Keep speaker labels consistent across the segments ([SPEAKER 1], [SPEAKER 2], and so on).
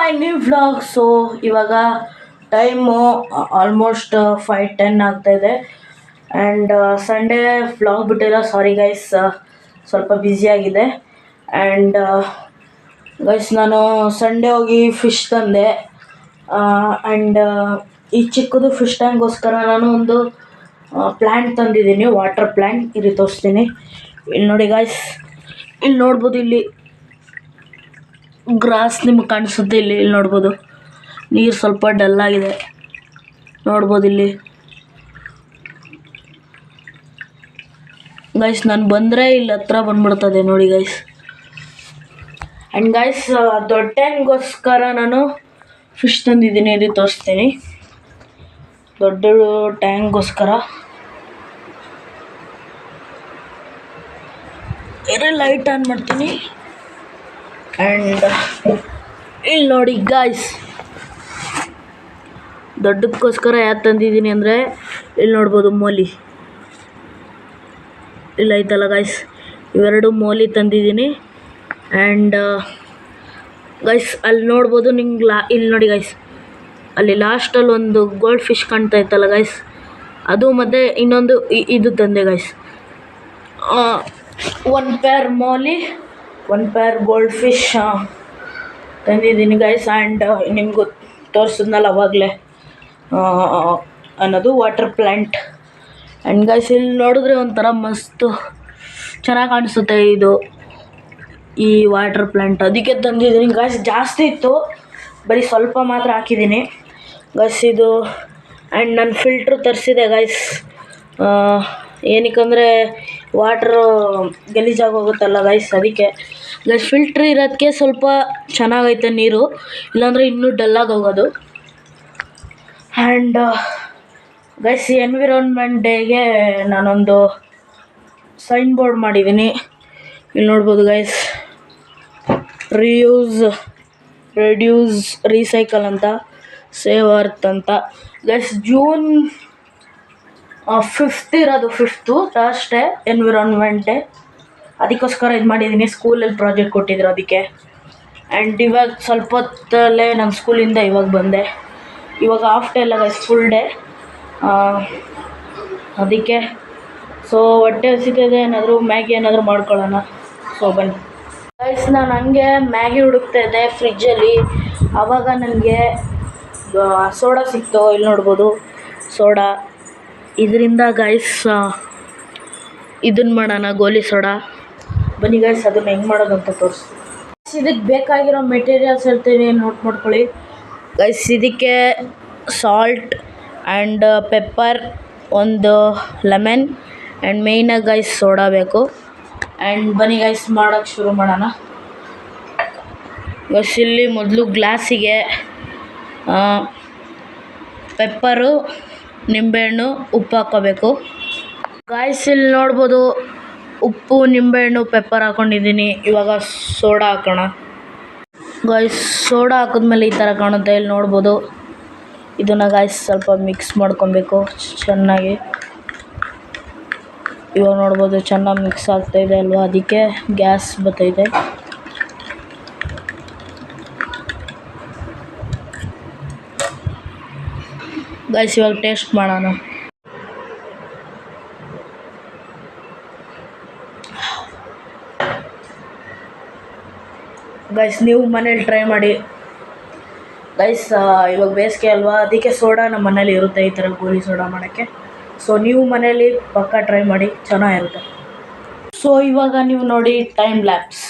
[SPEAKER 1] My new vlog. So ಇವಾಗ time almost 5:10 ಆಗ್ತಾಯಿದೆ. And Sunday vlog ಬಿಟ್ಟಿಲ್ಲ, ಸಾರಿ ಗೈಸ್, ಸ್ವಲ್ಪ ಬ್ಯುಸಿಯಾಗಿದೆ. ಆ್ಯಂಡ್ ಗೈಸ್, ನಾನು ಸಂಡೇ ಹೋಗಿ ಫಿಶ್ ತಂದೆ. ಆ್ಯಂಡ್ ಈ ಚಿಕ್ಕದು ಫಿಶ್ ಟ್ಯಾಂಕ್ಗೋಸ್ಕರ ನಾನು ಒಂದು ಪ್ಲ್ಯಾಂಟ್ ತಂದಿದ್ದೀನಿ, ವಾಟರ್ ಪ್ಲ್ಯಾಂಟ್. ಇಲ್ಲಿ ತೋರಿಸ್ತೀನಿ, ಇಲ್ಲಿ ನೋಡಿ ಗೈಸ್, ಇಲ್ಲಿ ನೋಡ್ಬೋದು, ಇಲ್ಲಿ ಗ್ರಾಸ್ ನಿಮ್ಗೆ ಕಾಣಿಸುತ್ತೆ. ಇಲ್ಲಿ ನೋಡ್ಬೋದು, ನೀರು ಸ್ವಲ್ಪ ಡಲ್ಲಾಗಿದೆ, ನೋಡ್ಬೋದು ಇಲ್ಲಿ ಗೈಸ್. ನಾನು ಬಂದರೆ ಇಲ್ಲಿ ಹತ್ರ ಬಂದ್ಬಿಡ್ತದೆ ನೋಡಿ ಗೈಸ್. ಆ್ಯಂಡ್ ಗೈಸ್, ದೊಡ್ಡ ಟ್ಯಾಂಕ್ಗೋಸ್ಕರ ನಾನು ಫಿಶ್ ತಂದಿದ್ದೀನಿ, ಇಲ್ಲಿ ತೋರಿಸ್ತೀನಿ. ದೊಡ್ಡ ಟ್ಯಾಂಕ್ಗೋಸ್ಕರ ಲೈಟ್ ಆನ್ ಮಾಡ್ತೀನಿ. ಆ್ಯಂಡ್ ಇಲ್ಲಿ ನೋಡಿ ಗಾಯ್ಸ್, ದೊಡ್ಡಕ್ಕೋಸ್ಕರ ಯಾಕೆ ತಂದಿದ್ದೀನಿ ಅಂದರೆ ಇಲ್ಲಿ ನೋಡ್ಬೋದು ಮೋಲಿ, ಇಲ್ಲ ಐತಲ್ಲ ಗಾಯ್ಸ್, ಇವೆರಡು ಮೋಲಿ ತಂದಿದ್ದೀನಿ. ಆ್ಯಂಡ್ ಗೈಸ್, ಅಲ್ಲಿ ನೋಡ್ಬೋದು ನಿಂಗೆ ಇಲ್ಲಿ ನೋಡಿ ಗೈಸ್, ಅಲ್ಲಿ ಲಾಸ್ಟಲ್ಲಿ ಒಂದು ಗೋಲ್ಡ್ ಫಿಶ್ ಕಾಣ್ತಾ ಇತ್ತಲ್ಲ ಗೈಸ್, ಅದು ಮತ್ತು ಇನ್ನೊಂದು ಇದು ತಂದೆ guys. 1 pair molly, 1 pair goldfish ತಂದಿದ್ದೀನಿ ಗೈಸ್. ಆ್ಯಂಡ್ ನಿಮಗೂ ತೋರಿಸಿದ್ನಲ್ಲ ಅವಾಗಲೇ ಅನ್ನೋದು ವಾಟರ್ ಪ್ಲ್ಯಾಂಟ್. ಆ್ಯಂಡ್ ಗೈಸ್, ಇಲ್ಲಿ ನೋಡಿದ್ರೆ ಒಂಥರ ಮಸ್ತು ಚೆನ್ನಾಗಿ ಕಾಣಿಸುತ್ತೆ ಇದು, ಈ ವಾಟರ್ ಪ್ಲ್ಯಾಂಟ್. ಅದಕ್ಕೆ ತಂದಿದ್ದೀನಿ ಗೈಸ್. ಜಾಸ್ತಿ ಇತ್ತು, ಬರೀ ಸ್ವಲ್ಪ ಮಾತ್ರ ಹಾಕಿದ್ದೀನಿ ಗೈಸ್ ಇದು. ಆ್ಯಂಡ್ ನಾನು ಫಿಲ್ಟ್ರು ತರಿಸಿದೆ ಗೈಸ್, ಏನಕ್ಕಂದರೆ ವಾಟ್ರು ಗಲೀಜಾಗಿ ಹೋಗುತ್ತಲ್ಲ ಗೈಸ್, ಅದಕ್ಕೆ ಗೈಸ್ ಫಿಲ್ಟ್ರ್ ಇರೋದಕ್ಕೆ ಸ್ವಲ್ಪ ಚೆನ್ನಾಗೈತೆ ನೀರು, ಇಲ್ಲಾಂದರೆ ಇನ್ನೂ ಡಲ್ಲಾಗಿ ಹೋಗೋದು. ಆ್ಯಂಡ್ ಗೈಸ್, ಎನ್ವಿರಾನ್ಮೆಂಟ್ ಡೇಗೆ ನಾನೊಂದು ಸೈನ್ ಬೋರ್ಡ್ ಮಾಡಿದ್ದೀನಿ, ಇಲ್ಲಿ ನೋಡ್ಬೋದು ಗೈಸ್. ರಿಯೂಸ್, ರೆಡ್ಯೂಸ್, ರೀಸೈಕಲ್ ಅಂತ, ಸೇವ್ ಅರ್ತ್ ಅಂತ ಗೈಸ್. ಜೂನ್ 5th ಇರೋದು, 5th ಥರ್ಸ್ಡೇ ಎನ್ವಿರಾನ್ಮೆಂಟ್ ಡೇ. ಅದಕ್ಕೋಸ್ಕರ ಇದು ಮಾಡಿದ್ದೀನಿ, ಸ್ಕೂಲಲ್ಲಿ ಪ್ರಾಜೆಕ್ಟ್ ಕೊಟ್ಟಿದ್ರು ಅದಕ್ಕೆ. ಆ್ಯಂಡ್ ಇವಾಗ ಸ್ವಲ್ಪ ಹೊತ್ತಲ್ಲೇ ನಮ್ಮ ಸ್ಕೂಲಿಂದ ಇವಾಗ ಬಂದೆ. ಇವಾಗ ಹಾಫ್ ಡೇ ಅಲ್ಲ ಗೈಸ್, ಫುಲ್ ಡೇ, ಅದಕ್ಕೆ. ಸೊ ಹೊಟ್ಟೆ ಹಸಿತಿದೆ, ಏನಾದರೂ ಮ್ಯಾಗಿ ಏನಾದರೂ ಮಾಡ್ಕೊಳ್ಳೋಣ. ಸೊ ಬನ್ನಿ ಗೈಸ್, ನಾನು ಹಂಗೆ ಮ್ಯಾಗಿ ಹುಡುಕ್ತಾಯಿದ್ದೆ ಫ್ರಿಜ್ಜಲ್ಲಿ. ಆವಾಗ ನನಗೆ ಸೋಡಾ ಸಿಕ್ತು, ಇಲ್ಲಿ ನೋಡ್ಬೋದು ಸೋಡಾ. ಇದರಿಂದ ಗೈಸ್ ಇದನ್ನು ಮಾಡೋಣ, ಗೋಲಿ ಸೋಡಾ. ಬನ್ನಿ ಗೈಸ್, ಅದನ್ನು ಹೆಂಗೆ ಮಾಡೋದು ಅಂತ ತೋರಿಸ್ತೀನಿ. ಇದಕ್ಕೆ ಬೇಕಾಗಿರೋ ಮೆಟೀರಿಯಲ್ಸ್ ಹೇಳ್ತೀನಿ, ನೋಟ್ ಮಾಡ್ಕೊಳ್ಳಿ ಗೈಸ್. ಇದಕ್ಕೆ ಸಾಲ್ಟ್ ಆ್ಯಂಡ್ ಪೆಪ್ಪರ್, ಒಂದು ಲೆಮನ್, ಆ್ಯಂಡ್ ಮೇಯ್ನಾಗಿ ಗೈಸ್ ಸೋಡಾ ಬೇಕು. ಆ್ಯಂಡ್ ಬನ್ನಿ ಗೈಸ್, ಮಾಡೋಕ್ಕೆ ಶುರು ಮಾಡೋಣ ಗೈಸ್. ಇಲ್ಲಿ ಮೊದಲು ಗ್ಲಾಸಿಗೆ ಪೆಪ್ಪರು, ನಿಂಬೆಹಣ್ಣು, ಉಪ್ಪು ಹಾಕ್ಕೋಬೇಕು ಗೈಸ್. ಇಲ್ಲಿ ನೋಡ್ಬೋದು, ಉಪ್ಪು, ನಿಂಬೆಹಣ್ಣು, ಪೆಪ್ಪರ್ ಹಾಕ್ಕೊಂಡಿದ್ದೀನಿ. ಇವಾಗ ಸೋಡಾ ಹಾಕೋಣ ಗೈಸ್. ಸೋಡಾ ಹಾಕಿದ್ಮೇಲೆ ಈ ಥರ ಕಾಣುತ್ತೆ, ಇಲ್ಲಿ ನೋಡ್ಬೋದು. ಇದನ್ನು ಗೈಸ್ ಸ್ವಲ್ಪ ಮಿಕ್ಸ್ ಮಾಡ್ಕೊಬೇಕು ಚೆನ್ನಾಗಿ. ಇವಾಗ ನೋಡ್ಬೋದು ಚೆನ್ನಾಗಿ ಮಿಕ್ಸ್ ಆಗ್ತಾಯಿದೆ ಅಲ್ವಾ, ಅದಕ್ಕೆ ಗ್ಯಾಸ್ ಬರ್ತೈತೆ. ಗೈಸ್ ಇವಾಗ ಟೇಸ್ಟ್ ಮಾಡೋಣ. ಗೈಸ್, ನೀವು ಮನೇಲಿ ಟ್ರೈ ಮಾಡಿ ಗೈಸ್. ಇವಾಗ ಬೇಸಿಗೆ ಅಲ್ವಾ, ಅದಕ್ಕೆ ಸೋಡಾ ನಮ್ಮ ಮನೇಲಿ ಇರುತ್ತೆ, ಈ ಥರ ಗೋಲಿ ಸೋಡಾ ಮಾಡೋಕ್ಕೆ. ಸೊ ನೀವು ಮನೇಲಿ ಪಕ್ಕಾ ಟ್ರೈ ಮಾಡಿ, ಚೆನ್ನಾಗಿರುತ್ತೆ. ಸೊ ಇವಾಗ ನೀವು ನೋಡಿ ಟೈಮ್ ಲ್ಯಾಪ್ಸ್.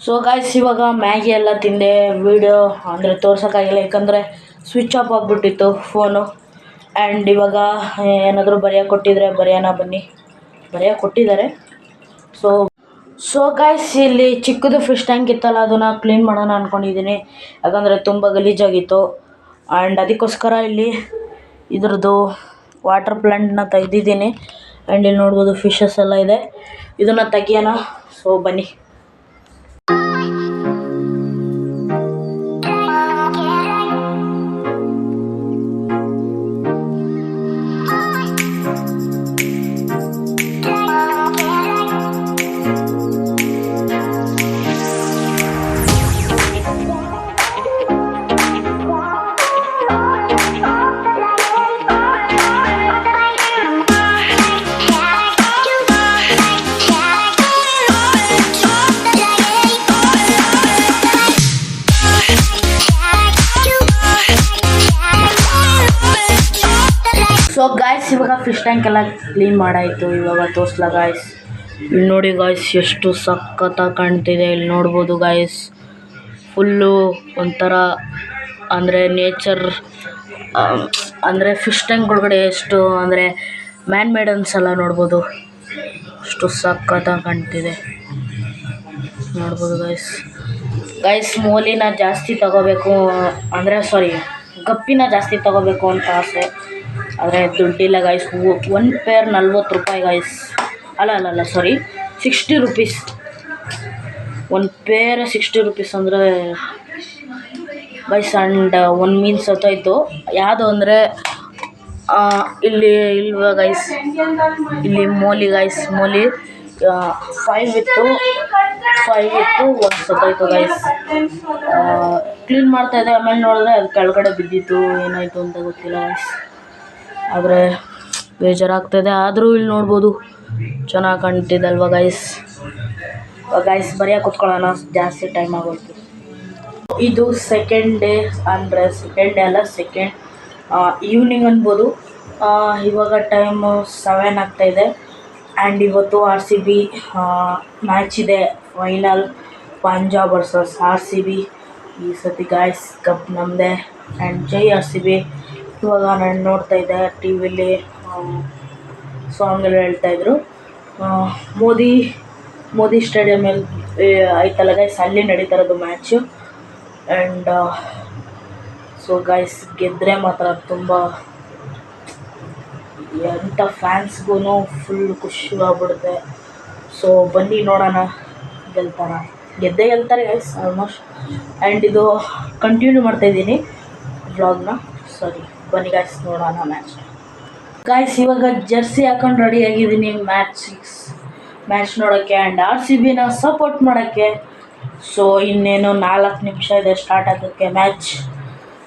[SPEAKER 1] ಸೊ ಗಾಯ್ಸ್, ಇವಾಗ ಮ್ಯಾಗಿ ಎಲ್ಲ ತಿಂದೆ. ವೀಡಿಯೋ ಅಂದರೆ ತೋರ್ಸೋಕ್ಕಾಗಿಲ್ಲ, ಯಾಕಂದರೆ ಸ್ವಿಚ್ ಆಫ್ ಆಗಿಬಿಟ್ಟಿತ್ತು ಫೋನು. ಆ್ಯಂಡ್ ಇವಾಗ ಏನಾದರೂ ಬರೆಯೋಕೆ ಕೊಟ್ಟಿದ್ರೆ ಬರೆಯೋಣ, ಬನ್ನಿ. ಬರೆಯೋಕೆ ಕೊಟ್ಟಿದ್ದಾರೆ. ಸೊ ಗಾಯ್ಸ್, ಇಲ್ಲಿ ಚಿಕ್ಕದು ಫಿಶ್ ಟ್ಯಾಂಕ್ ಇತ್ತಲ್ಲ, ಅದನ್ನು ಕ್ಲೀನ್ ಮಾಡೋಣ ಅಂದ್ಕೊಂಡಿದ್ದೀನಿ, ಯಾಕಂದರೆ ತುಂಬ ಗಲೀಜಾಗಿತ್ತು. ಆ್ಯಂಡ್ ಅದಕ್ಕೋಸ್ಕರ ಇಲ್ಲಿ ಇದ್ರದ್ದು ವಾಟರ್ ಪ್ಲ್ಯಾಂಟ್ನ ತೆಗ್ದಿದ್ದೀನಿ. ಆ್ಯಂಡ್ ಇಲ್ಲಿ ನೋಡ್ಬೋದು ಫಿಶಸ್ ಎಲ್ಲ ಇದೆ, ಇದನ್ನು ತೆಗಿಯೋಣ. ಸೊ ಬನ್ನಿ. ಸೊ ಗಾಯ್ಸ್ ಇವಾಗ ಫಿಶ್ ಟ್ಯಾಂಕ್ ಎಲ್ಲ ಕ್ಲೀನ್ ಮಾಡಾಯಿತು. ಇವಾಗ ತೋರಿಸ್ಲಾ ಗಾಯ್ಸ್, ಇಲ್ಲಿ ನೋಡಿ ಗಾಯ್ಸ್ ಎಷ್ಟು ಸಖತ್ತಾಗಿ ಕಾಣ್ತಿದೆ. ಇಲ್ಲಿ ನೋಡ್ಬೋದು ಗಾಯ್ಸ್, ಫುಲ್ಲು ಒಂಥರ ಅಂದರೆ ನೇಚರ್, ಅಂದರೆ ಫಿಶ್ ಟ್ಯಾಂಕ್ ಒಳಗಡೆ ಎಷ್ಟು ಅಂದರೆ ಮ್ಯಾನ್ ಮೇಡ್ ಅನ್ಸಲ್ಲ, ನೋಡ್ಬೋದು ಅಷ್ಟು ಸಖತ್ತಾಗಿ ಕಾಣ್ತಿದೆ. ನೋಡ್ಬೋದು ಗಾಯ್ಸ್ ಮೋಲಿನ ಜಾಸ್ತಿ ತಗೋಬೇಕು ಅಂದರೆ ಗಪ್ಪಿನ ಜಾಸ್ತಿ ತಗೋಬೇಕು ಅಂತ ಆಸೆ, ಆದರೆ ದುಡ್ಡಿಲ್ಲ ಗಾಯ್ಸ್. ಒಂದು ಪೇರ್ 40 ರೂಪಾಯಿ ಗಾಯ್ಸ್, ಅಲ್ಲ 60 ರುಪೀಸ್. ಒಂದು ಪೇರ್ 60 ರುಪೀಸ್ ಅಂದರೆ ಗಾಯ್ಸ್. ಆ್ಯಂಡ್ ಒಂದು ಮೀನ್ ಸತ್ತೋಯ್ತು. ಯಾವುದು ಅಂದರೆ ಇಲ್ವಾ ಗಾಯ್ಸ್, ಇಲ್ಲಿ ಮೋಲಿ ಗಾಯ್ಸ್, ಮೋಲಿ 5 ಇತ್ತು, ಒಂದು ಸತ್ತೋಯ್ತು ಗಾಯ್ಸ್. ಕ್ಲೀನ್ ಮಾಡ್ತಾಯಿದ್ದೆ, ಆಮೇಲೆ ನೋಡಿದ್ರೆ ಅದು ಕೆಳಗಡೆ ಬಿದ್ದಿತ್ತು. ಏನಾಯಿತು ಅಂತ ಗೊತ್ತಿಲ್ಲ ಗಾಯ್ಸ್, ಆದರೆ ಬೇಜಾರಾಗ್ತಾಯಿದೆ. ಆದರೂ ಇಲ್ಲಿ ನೋಡ್ಬೋದು ಚೆನ್ನಾಗಿ ಕಾಣ್ತಿದ್ದಲ್ವ ಗಾಯ್ಸ್. ಬರೆಯೋಕೆ ಕೂತ್ಕೊಳ್ಳೋಣ, ಜಾಸ್ತಿ ಟೈಮ್ ಆಗೋಯ್ತು. ಇದು ಸೆಕೆಂಡ್ ಡೇ ಈವ್ನಿಂಗ್ ಅನ್ಬೋದು. ಇವಾಗ ಟೈಮು 7 ಆಗ್ತಾಯಿದೆ. ಆ್ಯಂಡ್ ಇವತ್ತು RCB ಮ್ಯಾಚ್ ಇದೆ, ಫೈನಲ್ ಪಂಜಾಬ್ ವರ್ಸಸ್ RCB. ಈ ಸತಿ ಗಾಯ್ಸ್ ಕಪ್ ನಮ್ಮದೇ. And Jai RCB. ಇವಾಗ ನಾನು ನೋಡ್ತಾಯಿದ್ದೆ ಟಿ ವಿಲಿ ಸಾಂಗ್ ಎಲ್ಲ ಹೇಳ್ತಾಯಿದ್ರು. ಮೋದಿ ಸ್ಟೇಡಿಯಮಲ್ಲಿ ಆಯ್ತಲ್ಲ ಗಾಯ್ಸ್, ಅಲ್ಲಿ ನಡೀತಾರದು ಮ್ಯಾಚು. ಆ್ಯಂಡ್ ಸೊ ಗಾಯ್ಸ್ ಗೆದ್ದರೆ ಮಾತ್ರ ತುಂಬ ಎಂಥ ಫ್ಯಾನ್ಸ್ಗೂ ಫುಲ್ ಖುಷಿ ಆಗ್ಬಿಡುತ್ತೆ. ಸೊ ಬನ್ನಿ ನೋಡೋಣ, ಗೆದ್ದೇ ಗೆಲ್ತಾರೆ ಗೈಸ್ ಆಲ್ಮೋಸ್ಟ್. ಆ್ಯಂಡ್ ಇದು ಕಂಟಿನ್ಯೂ ಮಾಡ್ತಾಯಿದ್ದೀನಿ ವ್ಲಾಗ್ನ. ಬನ್ನಿ ಗಾಯ್ಸ್ ನೋಡೋಣ ಮ್ಯಾಚ್. ಗಾಯ್ಸ್ ಇವಾಗ ಜರ್ಸಿ ಹಾಕೊಂಡು ರೆಡಿಯಾಗಿದ್ದೀನಿ ಮ್ಯಾಚ್ ನೋಡೋಕ್ಕೆ ಆ್ಯಂಡ್ RCBನ ಸಪೋರ್ಟ್ ಮಾಡೋಕ್ಕೆ. ಸೊ ಇನ್ನೇನು 4 ನಿಮಿಷ ಇದೆ ಸ್ಟಾರ್ಟ್ ಆಗೋಕ್ಕೆ ಮ್ಯಾಚ್.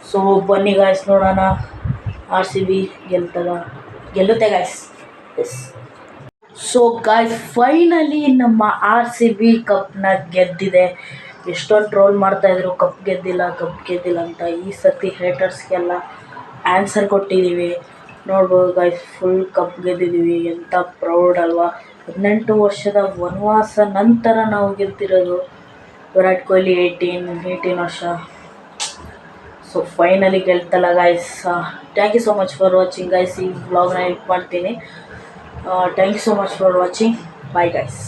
[SPEAKER 1] ಸೊ ಬನ್ನಿ ಗಾಯ್ಸ್ ನೋಡೋಣ, RCB ಗೆಲ್ಲುತ್ತೆ guys. Yes. So guys finally ನಮ್ಮ RCB ಕಪ್ನ ಗೆದ್ದಿದೆ. ಎಷ್ಟೊಂದು ಟ್ರೋಲ್ ಮಾಡ್ತಾಯಿದ್ರು ಕಪ್ ಗೆದ್ದಿಲ್ಲ ಅಂತ. ಈ ಸರ್ತಿ ಹೇಟರ್ಸ್ಗೆಲ್ಲ ಆನ್ಸರ್ ಕೊಟ್ಟಿದ್ದೀವಿ. ನೋಡ್ಬೋದು ಗಾಯ್ಸ್, ಫುಲ್ ಕಪ್ ಗೆದ್ದಿದ್ದೀವಿ. ಎಂಥ ಪ್ರೌಡ್ ಅಲ್ವಾ. 18 ವರ್ಷದ ವನವಾಸ ನಂತರ ನಾವು ಗೆದ್ದಿರೋದು. ವಿರಾಟ್ ಕೊಹ್ಲಿ 18 ವರ್ಷ. ಸೊ ಫೈನಲಿ ಗೆಲ್ತಲ್ಲ guys. Thank you so much for watching guys. ಈ ವ್ಲಾಗ್ನ ಎಡಿಟ್ ಮಾಡ್ತೀನಿ. Thank you so much for watching. Bye guys.